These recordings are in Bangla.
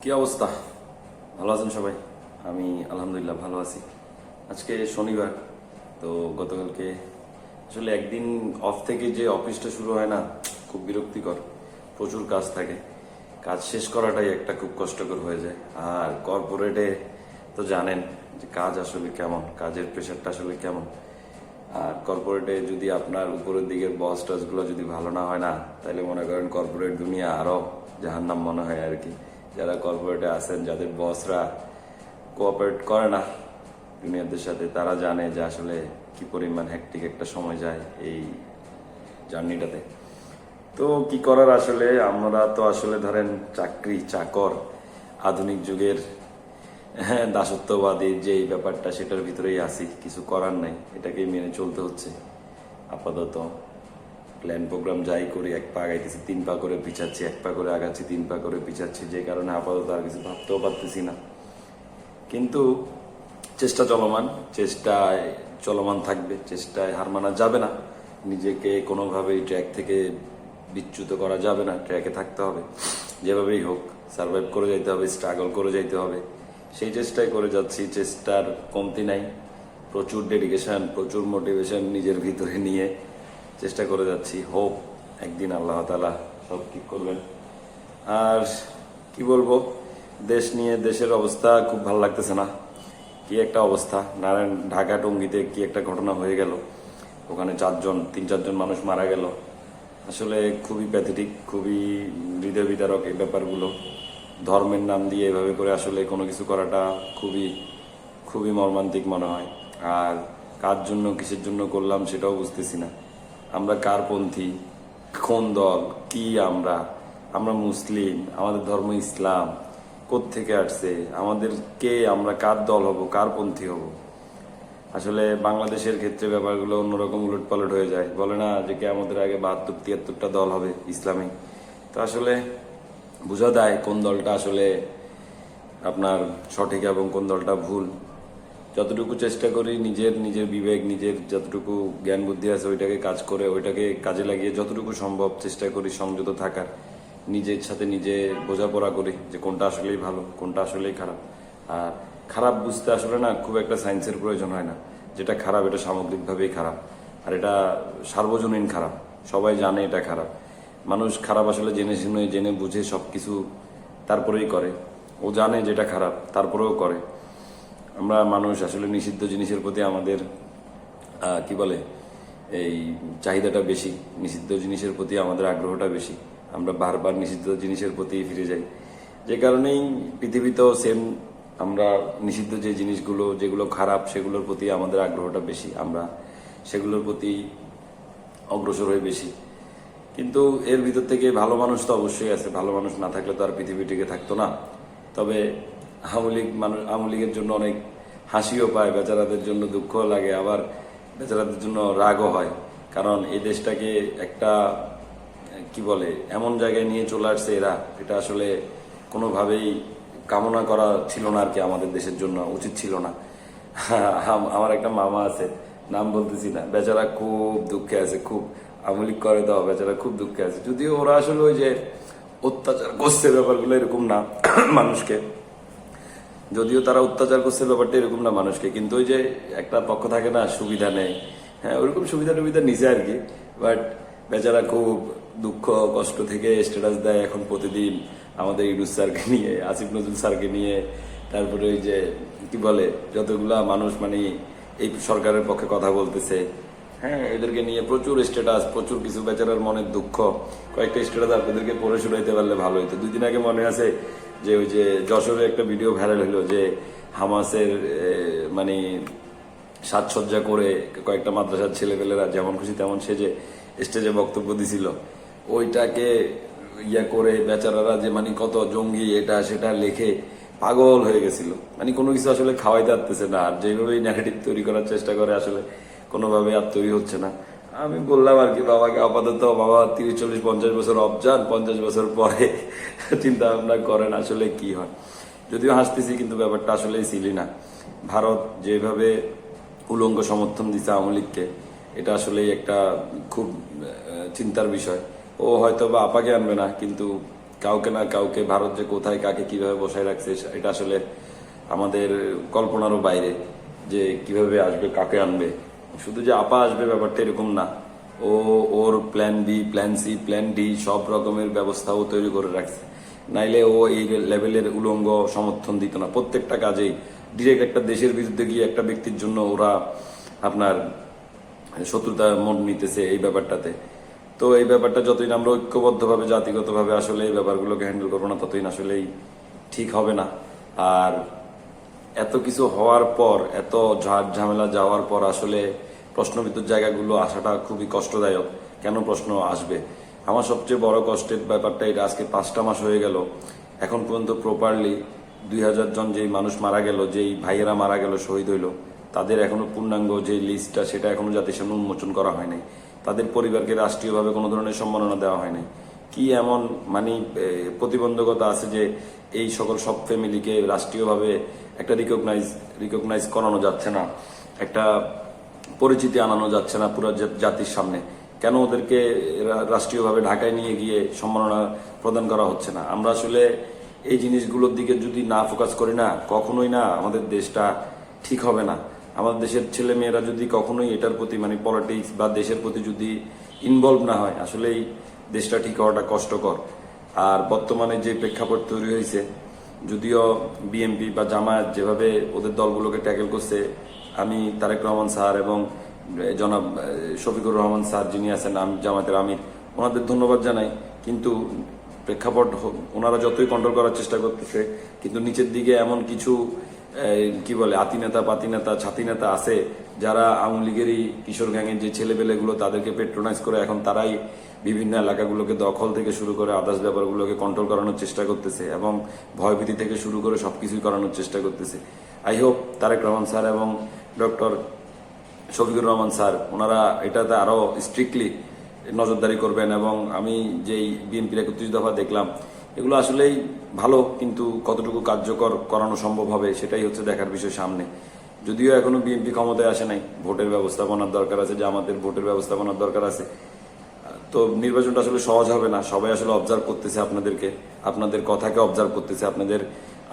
কি অবস্থা? ভালো আছেন সবাই? আমি আলহামদুলিল্লাহ ভালো আছি। আজকে শনিবার, তো গতকালকে আসলে একদিন অফ থেকে যে অফিসটা শুরু হয় না, খুব বিরক্তিকর। প্রচুর কাজ থাকে, কাজ শেষ করাটাই একটা খুব কষ্টকর হয়ে যায়। আর কর্পোরেটে তো জানেন যে কাজ আসলে কেমন, কাজের প্রেশারটা আসলে কেমন। আর কর্পোরেটে যদি আপনার উপরের দিকের বস টসগুলো যদি ভালো না হয় না, তাহলে মনে করেন কর্পোরেট দুনিয়া আরো জাহান্নাম মনে হয় আর কি। যারা কর্পোরেটে আছেন, যাদের বসরা কোঅপারেট করে না জুনিয়রদের সাথে, তারা জানে যে আসলে কি পরিমাণ হ্যাকটিক একটা সময় যায় এই জার্নিটাতে। তো কি করার, আসলে আমরা তো আসলে ধরেন চাকরি চাকর, আধুনিক যুগের দাসত্ববাদী যে এই ব্যাপারটা, সেটার ভিতরেই আছি। কিছু করার নাই, এটাকেই মেনে চলতে হচ্ছে আপাতত। প্ল্যান প্রোগ্রাম যাই করি, এক পা আগাইতেছি, 3 পা করে পিছাচ্ছি, 1 পা করে আগাচ্ছি, 3 পা করে পিছাচ্ছি, যে কারণে আপাতত আর কিছু ভাবতেও পারতেছি না। কিন্তু চেষ্টা চলমান, চেষ্টায় চলমান থাকবে, চেষ্টায় হার মানা যাবে না। নিজেকে কোনোভাবেই ট্র্যাক থেকে বিচ্যুত করা যাবে না, ট্র্যাকে থাকতে হবে। যেভাবেই হোক সার্ভাইভ করে যাইতে হবে, স্ট্রাগল করে যাইতে হবে। সেই চেষ্টাই করে যাচ্ছি, চেষ্টার কমতি নাই। প্রচুর ডেডিকেশন, প্রচুর মোটিভেশন নিজের ভিতরে নিয়ে চেষ্টা করে যাচ্ছি। হোপ একদিন আল্লাহ তাআলা সব ঠিক করবেন। আর কি বলবো, দেশ নিয়ে, দেশের অবস্থা খুব ভালো লাগতেছে না। কি একটা অবস্থা, নারায়ণ ঢাকা টঙ্গীতে কি একটা ঘটনা হয়ে গেল, ওখানে 3-4 জন মানুষ মারা গেল। আসলে খুবই প্যাথেটিক, খুবই হৃদয় বিদারক এই ব্যাপারগুলো। ধর্মের নাম দিয়ে এভাবে করে আসলে কোনো কিছু করাটা খুবই খুবই মর্মান্তিক মনে হয়। আর কার জন্য, কিসের জন্য করলাম সেটাও বুঝতেছি না। আমরা কার পন্থী, কোন দল, কি আমরা আমরা মুসলিম, আমাদের ধর্ম ইসলাম, কোত্থেকে আসছে আমাদের, কে আমরা, কার দল হব, কার পন্থী হব। আসলে বাংলাদেশের ক্ষেত্রে ব্যাপারগুলো অন্যরকম উলটপালট হয়ে যায়। বলে না যে আমাদের আগে 72-73টা দল হবে ইসলামী। তো আসলে বোঝা দেয় কোন দলটা আসলে আপনার সঠিক এবং কোন দলটা ভুল। যতটুকু চেষ্টা করি নিজের নিজের বিবেক, নিজের যতটুকু জ্ঞান বুদ্ধি আছে ওইটাকে কাজ করে, ওইটাকে কাজে লাগিয়ে যতটুকু সম্ভব চেষ্টা করি সংযত থাকার। নিজের সাথে নিজে বোঝাপড়া করি যে কোনটা আসলেই ভালো, কোনটা আসলেই খারাপ। আর খারাপ বুঝতে আসলে না খুব একটা সায়েন্সের প্রয়োজন হয় না। যেটা খারাপ এটা সামগ্রিকভাবেই খারাপ, আর এটা সার্বজনীন খারাপ, সবাই জানে এটা খারাপ। মানুষ খারাপ আসলে জেনে শুনে, জেনে বুঝে সবকিছু তারপরেই করে। ও জানে যেটা খারাপ, তারপরেও করে। আমরা মানুষ আসলে নিষিদ্ধ জিনিসের প্রতি আমাদের কি বলে এই চাহিদাটা বেশি, নিষিদ্ধ জিনিসের প্রতি আমাদের আগ্রহটা বেশি। আমরা বারবার নিষিদ্ধ জিনিসের প্রতি ফিরে যাই, যে কারণেই পৃথিবীতেও সেম। আমরা নিষিদ্ধ যে জিনিসগুলো, যেগুলো খারাপ, সেগুলোর প্রতি আমাদের আগ্রহটা বেশি, আমরা সেগুলোর প্রতি অগ্রসর হয়ে বেশি। কিন্তু এর ভিতর থেকে ভালো মানুষ তো অবশ্যই আছে, ভালো মানুষ না থাকলে তো আর পৃথিবী টিকে থাকতো না। তবে আওয়ামী লীগের জন্য অনেক হাসিও পায়, বেচারাদের জন্য দুঃখও লাগে, আবার বেচারাদের জন্য রাগও হয়। কারণ এই দেশটাকে একটা কি বলে এমন জায়গায় নিয়ে চলে আসছে এরা, এটা আসলে কোনোভাবেই কামনা করা ছিল না আর কি, আমাদের দেশের জন্য উচিত ছিল না। আমার একটা মামা আছে, নাম বলতেছি না, বেচারা খুব দুঃখে আছে, খুব আওয়ামী লীগ করে দেওয়া, বেচারা খুব দুঃখে আছে। যদিও ওরা আসলে ওই যে অত্যাচার করছে ব্যাপারগুলো এরকম না মানুষকে, যদিও তারা অত্যাচার করছে ব্যাপারটা এরকম না মানুষকে, কিন্তু ওই যে একটা পক্ষ থাকে না সুবিধা নেই, হ্যাঁ ওইরকম সুবিধা টুবিধা নিছে আর কি। বাট বেচারা খুব দুঃখ কষ্ট থেকে স্ট্যাটাস দেয় এখন প্রতিদিন, আমাদের ইউনুস স্যারকে নিয়ে, আসিফ নজরুল স্যারকে নিয়ে, তারপরে ওই যে কি বলে যতগুলা মানুষ মানে এই সরকারের পক্ষে কথা বলতেছে, হ্যাঁ এদেরকে নিয়ে প্রচুর স্ট্যাটাস, প্রচুর কিছু। বেচারার মনের দুঃখ, কয়েকটা স্ট্যাটাস আপনাদেরকে পড়ে শোনাইতে পারলে ভালো হতো। 2 দিন আগে মনে আছে যে ওই যে যশোরে একটা ভিডিও ভাইরাল হলো, যে হামাসের মানে সাজসজ্জা করে কয়েকটা মাদ্রাসার ছেলেপেলেরা যেমন খুশি তেমন সেজে স্টেজে বক্তব্য দিছিল। ওইটাকে ইয়া করে বেচারারা যে মানে কত জঙ্গি এটা সেটা লেখে পাগল হয়ে গেছিল। মানে কোনো কিছু আসলে খাওয়াইতে পারতেছে না, আর যেভাবেই নেগেটিভ তৈরি করার চেষ্টা করে আসলে কোনোভাবে আর তৈরি হচ্ছে না। আমি বললাম আর কি বাবাকে, আপাতত বাবা 30-40-50 বছর অফ যান, 50 বছর পরে চিন্তা ভাবনা করেন আসলে কি হয়। যদিও হাসতেছি, কিন্তু ব্যাপারটা আসলেই ছিলি না। ভারত যেভাবে উলঙ্গ সমর্থন দিচ্ছে আওয়ামী লীগকে, এটা আসলেই একটা খুব চিন্তার বিষয়। ও হয়তো বা আপাকে আনবে না, কিন্তু কাউকে না কাউকে ভারত যে কোথায় কাকে কিভাবে বসায় রাখছে এটা আসলে আমাদের কল্পনারও বাইরে, যে কিভাবে আসবে, কাকে আনবে। শুধু যে আপা আসবে ব্যাপারটা এরকম না, ওর plan B, plan C, plan D সব রকমের ব্যবস্থাও তৈরি করে রাখছে। নাইলে ও এই লেভেলের উলঙ্গ সমর্থন দিত না। প্রত্যেকটা কাজেই ডিরেক্ট একটা দেশের বিরুদ্ধে গিয়ে একটা ব্যক্তির জন্য ওরা আপনার শত্রুতা মন নিতেছে এই ব্যাপারটাতে। তো এই ব্যাপারটা যতই না আমরা ঐক্যবদ্ধভাবে জাতিগতভাবে আসলে এই ব্যাপারগুলোকে হ্যান্ডেল করবো না, ততই না আসলেই ঠিক হবে না। আর এত কিছু হওয়ার পর, এত ঝাড় ঝামেলা যাওয়ার পর আসলে প্রশ্নবিদ্ধ জায়গাগুলো আসাটা খুবই কষ্টদায়ক। কেন প্রশ্ন আসবে? আমার সবচেয়ে বড় কষ্টের ব্যাপারটা এটা, আজকে 5টা মাস হয়ে গেল, এখন পর্যন্ত প্রপারলি 2000 জন যেই মানুষ মারা গেল, যেই ভাইয়েরা মারা গেল, শহীদ হইল, তাদের এখনো পূর্ণাঙ্গ যে লিস্টটা সেটা এখনো জাতির সামনে উন্মোচন করা হয় নাই। তাদের পরিবারকে রাষ্ট্রীয়ভাবে কোনো ধরনের সম্মাননা দেওয়া হয় নাই। কি এমন প্রতিবন্ধকতা আছে যে এই সকল সব ফ্যামিলিকে রাষ্ট্রীয়ভাবে একটা রিকগনাইজ করানো যাচ্ছে না, একটা পরিচিতি আনানো যাচ্ছে না পুরো জাতির সামনে? কেন ওদেরকে রাষ্ট্রীয়ভাবে ঢাকায় নিয়ে গিয়ে সম্মাননা প্রদান করা হচ্ছে না? আমরা আসলে এই জিনিসগুলোর দিকে যদি না ফোকাস করি না, কখনোই না আমাদের দেশটা ঠিক হবে না। আমাদের দেশের ছেলে মেয়েরা যদি কখনোই এটার প্রতি পলিটিক্স বা দেশের প্রতি যদি ইনভলভ না হয়, আসলেই দেশটা ঠিক হওয়াটা কষ্টকর। আর বর্তমানে যে প্রেক্ষাপট তৈরি হয়েছে, যদিও বিএনপি বা জামায়াত যেভাবে ওদের দলগুলোকে ট্যাকেল করছে, আমি তারেক রহমান স্যার এবং জনাব শফিকুর রহমান স্যার যিনি আছেন জামায়াতের আমির, ওনাদের ধন্যবাদ জানাই। কিন্তু প্রেক্ষাপট ওনারা যতই কন্ট্রোল করার চেষ্টা করতেছে, কিন্তু নিচের দিকে এমন কিছু কি বলে আতি নেতা, পাতি নেতা, ছাতি নেতা আছে যারা আওয়ামী লীগেরই কিশোর গ্যাংয়ের যে ছেলেপেলেগুলো তাদেরকে পেট্রোনাইজ করে এখন তারাই বিভিন্ন এলাকাগুলোকে দখল থেকে শুরু করে আদার্স ব্যাপারগুলোকে কন্ট্রোল করানোর চেষ্টা করতেছে এবং ভয়ভীতি থেকে শুরু করে সবকিছুই করানোর চেষ্টা করতেছে। I hope Tarek Rahman sir এবং ডক্টর শফিকুর রহমান স্যার ওনারা এটাতে আরো স্ট্রিক্টলি নজরদারি করবেন। এবং আমি যেই বিএনপির 31 দফা দেখলাম, এগুলো আসলেই ভালো, কিন্তু কতটুকু কার্যকর করানো সম্ভব হবে সেটাই হচ্ছে দেখার বিষয় সামনে। যদিও এখনো বিএনপি ক্ষমতায় আসে নাই, ভোটের ব্যবস্থাপনার দরকার আছে, যে আমাদের ভোটের ব্যবস্থাপনার দরকার আছে। তো নির্বাচনটা আসলে সহজ হবে না। সবাই আসলে অবজার্ভ করতেছে আপনাদেরকে, আপনাদের কথাকে অবজার্ভ করতেছে, আপনাদের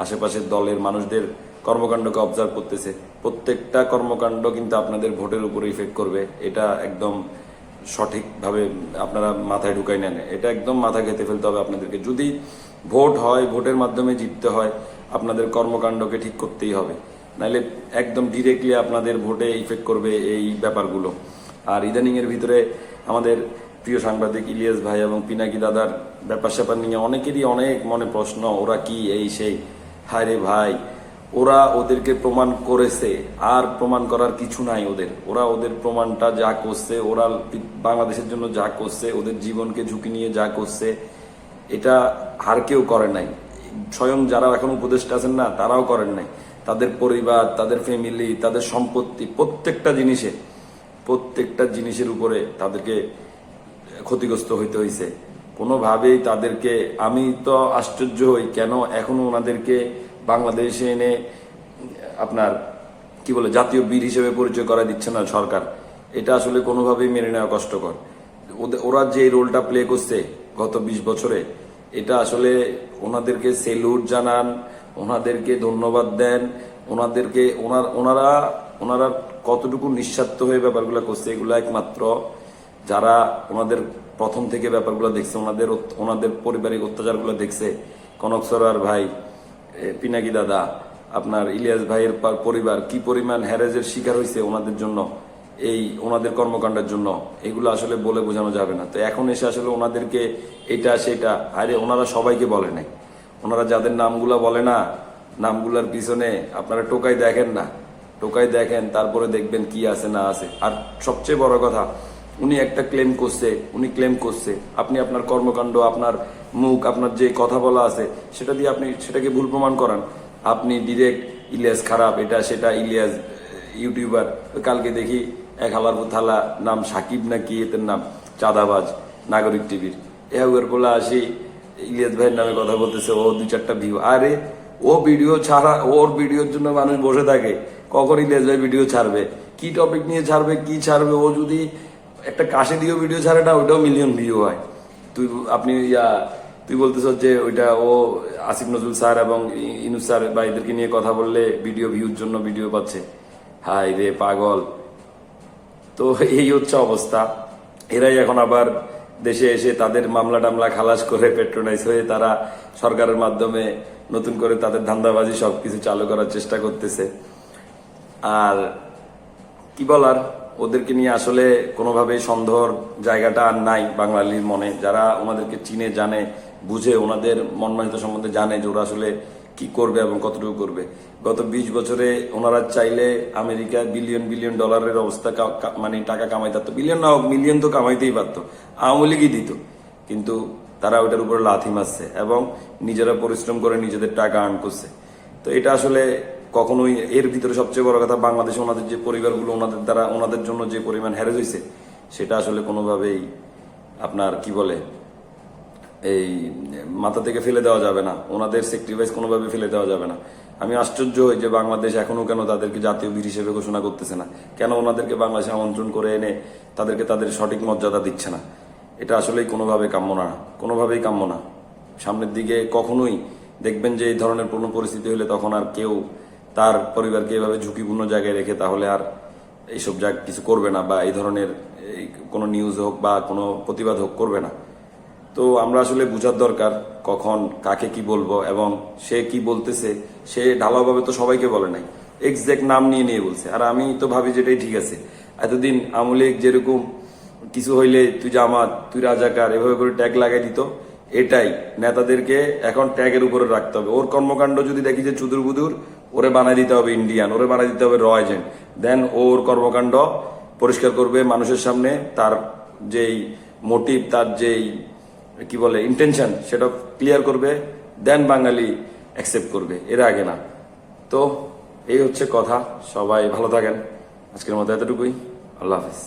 আশেপাশের দলের মানুষদের কর্মকাণ্ডকে অবজার্ভ করতেছে। প্রত্যেকটা কর্মকাণ্ড কিন্তু আপনাদের ভোটের উপরে ইফেক্ট করবে, এটা একদম সঠিকভাবে আপনারা মাথায় ঢুকাই নেন। এটা একদম মাথা খেতে ফেলতে হবে আপনাদেরকে। যদি ভোট হয়, ভোটের মাধ্যমে জিততে হয়, আপনাদের কর্মকাণ্ডকে ঠিক করতেই হবে, নাইলে একদম ডিরেক্টলি আপনাদের ভোটে ইফেক্ট করবে এই ব্যাপারগুলো। আর ইদানিং এর ভিতরে আমাদের প্রিয় সাংবাদিক ইলিয়াস ভাই এবং পিনাকি দাদার ব্যাপার স্যাপার নিয়ে অনেকেরই অনেক মনে প্রশ্ন, ওরা কি এই সেই। হায় রে ভাই, ওরা ওদেরকে প্রমাণ করেছে, আর প্রমাণ করার কিছু নাই ওদের। ওদের প্রমাণটা যা করছে, ওরা বাংলাদেশের জন্য যা করছে, ওদের জীবনকে ঝুঁকি নিয়ে যা করছে, এটা আর কেউ করে নাই। স্বয়ং যারা এখন উপদেষ্টা আছেন না, তারাও করেন নাই। তাদের পরিবার, তাদের ফ্যামিলি, তাদের সম্পত্তি, প্রত্যেকটা জিনিসের উপরে তাদেরকে ক্ষতিগ্রস্ত হইতে হয়েছে। কোনোভাবেই তাদেরকে, আমি তো আশ্চর্য হই কেন এখনো ওনাদেরকে বাংলাদেশে এনে আপনার কি বলে জাতীয় বীর হিসেবে পরিচয় করা দিচ্ছে না সরকার। এটা আসলে কোনোভাবেই মেনে নেওয়া কষ্টকর। ওরা যে রোলটা প্লে করছে গত 20 বছরে, এটা আসলে ওনাদেরকে সেলুট জানান, ওনাদেরকে ধন্যবাদ দেন। ওনারা কতটুকু নিঃস্বার্থ হয়ে ব্যাপারগুলো করছে, এগুলো একমাত্র যারা ওনাদের প্রথম থেকে ব্যাপারগুলো দেখছে, ওনাদের পারিবারিক অত্যাচারগুলো দেখছে, কনক সরোয়ার ভাই, পিনাকি দাদা, আপনার ইলিয়াস ভাইয়ের পরিবার কি পরিমাণ হ্যারেজের শিকার হয়েছে ওনাদের জন্য, এই ওনাদের কর্মকাণ্ডের জন্য, এগুলো আসলে বলে বোঝানো যাবে না। তো এখন এসে আসলে ওনাদেরকে এটা সেটা, আরে ওনারা সবাইকে বলে নাই। ওনারা যাদের নামগুলা বলে না, নামগুলার পিছনে আপনারা টোকাই দেখেন না, টোকাই দেখেন, তারপরে দেখবেন কি আছে না আছে। আর সবচেয়ে বড় কথা, উনি একটা ক্লেম করছে, আপনি আপনার কর্মকাণ্ড, আপনার মুখ, আপনার যে কথা বলা আছে সেটা দিয়ে আপনি সেটাকে ভুল প্রমাণ করান। আপনি ডিরেক্ট ইলিয়াস খারাপ, এটা সেটা, ইলিয়াস ইউটিউবার, কালকে দেখি এক হালার থালা নাম সাকিব না কি এদের নাম, চাঁদাবাজ, নাগরিক টিভির এর বলে আসি ইলিয়াস ভাইয়ের নামে কথা বলতেছে, ও 2-4টা ভিউ। আরে ও ভিডিও ছাড়া, ওর ভিডিওর জন্য মানুষ বসে থাকে, কখন ইলিয়াস ভাই ভিডিও ছাড়বে, কি টপিক নিয়ে ছাড়বে, কি ছাড়বে। ও যদি একটা কাশি দিয়েও ভিডিও ছাড়ে না, ওইটাও মিলিয়ন ভিউ হয়। আপনি তুই বলতেছ যে ওইটা ও আসিফ নজরুল স্যার এবং ইনুস স্যার বা এদেরকে নিয়ে কথা বললে ভিডিও ভিউর জন্য ভিডিও পাচ্ছে। হাই রে পাগল। তো এই হচ্ছে অবস্থা। এরাই এখন আবার দেশে এসে তাদের মামলা টামলা খালাস করে পেট্রোনাইজ হয়ে তারা সরকারের মাধ্যমে নতুন করে তাদের ধান্দাবাজি সবকিছু চালু করার চেষ্টা করতেছে। আর কি বলার, ওদেরকে নিয়ে আসলে কোনোভাবেই সন্দেহর জায়গাটা আর নাই বাঙালির মনে। যারা ওনাদেরকে চিনে জানে বুঝে ওনাদের মন মানসিকতা সম্বন্ধে জানে যে ওরা আসলে কি করবে এবং কতটুকু করবে। গত 20 বছরে ওনারা চাইলে আমেরিকা বিলিয়ন বিলিয়ন ডলারের অবস্থা মানে টাকা কামাইতে পারতো, বিলিয়ন না হোক মিলিয়ন তো কামাইতেই পারতো, আওয়ামী লীগই দিত। কিন্তু তারা ওইটার উপরে লাথি মারছে এবং নিজেরা পরিশ্রম করে নিজেদের টাকা আর্ন করছে। তো এটা আসলে কখনোই, এর ভিতরে সবচেয়ে বড় কথা, বাংলাদেশে ওনাদের যে পরিবারগুলো ওনাদের দ্বারা ওনাদের জন্য যে পরিমাণ হ্যারেজ হয়েছে সেটা আসলে কোনোভাবেই আপনার কি বলে এই মাথা থেকে ফেলে দেওয়া যাবে না। ওনাদের স্যাক্রিফাইস কোনোভাবে ফেলে দেওয়া যাবে না। আমি আশ্চর্য হই যে বাংলাদেশ এখনো কেন তাদেরকে জাতীয় বীর হিসেবে ঘোষণা করতেছে না, কেন ওনাদেরকে বাংলাদেশে আমন্ত্রণ করে এনে তাদেরকে তাদের সঠিক মর্যাদা দিচ্ছে না। এটা আসলেই কোনোভাবে কাম্য না, কোনোভাবেই কাম্য না। সামনের দিকে কখনোই দেখবেন যে এই ধরনের কোনো পরিস্থিতি হলে তখন আর কেউ তার পরিবারকে এভাবে ঝুঁকিপূর্ণ জায়গায় রেখে তাহলে আর এইসব জায়গা কিছু করবে না, বা এই ধরনের কোনো নিউজ হোক বা কোনো প্রতিবাদ হোক করবে না। তো আমরা আসলে বুঝার দরকার কখন কাকে কি বলবো, এবং সে কি বলতেছে সে ঢালাওভাবে তো সবাইকে বলে নাই, এক্সাক্ট নাম নিয়ে নিয়ে বলছে। আর আমি তো ভাবি যে এটাই ঠিক আছে। এতদিন আওয়ামী লীগ যেরকম কিছু হইলে তুই জামাত, তুই রাজাকার, এভাবে করে ট্যাগ লাগাই দিত, এটাই নেতাদেরকে এখন ট্যাগের উপরে রাখতে হবে। ওর কর্মকাণ্ড যদি দেখি যে চুদুর বুদুর, ওরে বানাই দিতে হবে ইন্ডিয়ান, ওরে বানাই দিতে হবে র এজেন্ট। দেন ওর কর্মকাণ্ড পরিষ্কার করবে মানুষের সামনে, তার যেই মোটিভ, তার যেই কি বলে ইন্টেনশন, সেটা ক্লিয়ার করবে, দেন বাঙালি অ্যাকসেপ্ট করবে, এর আগে না। তো এই হচ্ছে কথা। সবাই ভালো থাকেন। আজকের মতো এতটুকুই। আল্লাহ হাফিজ।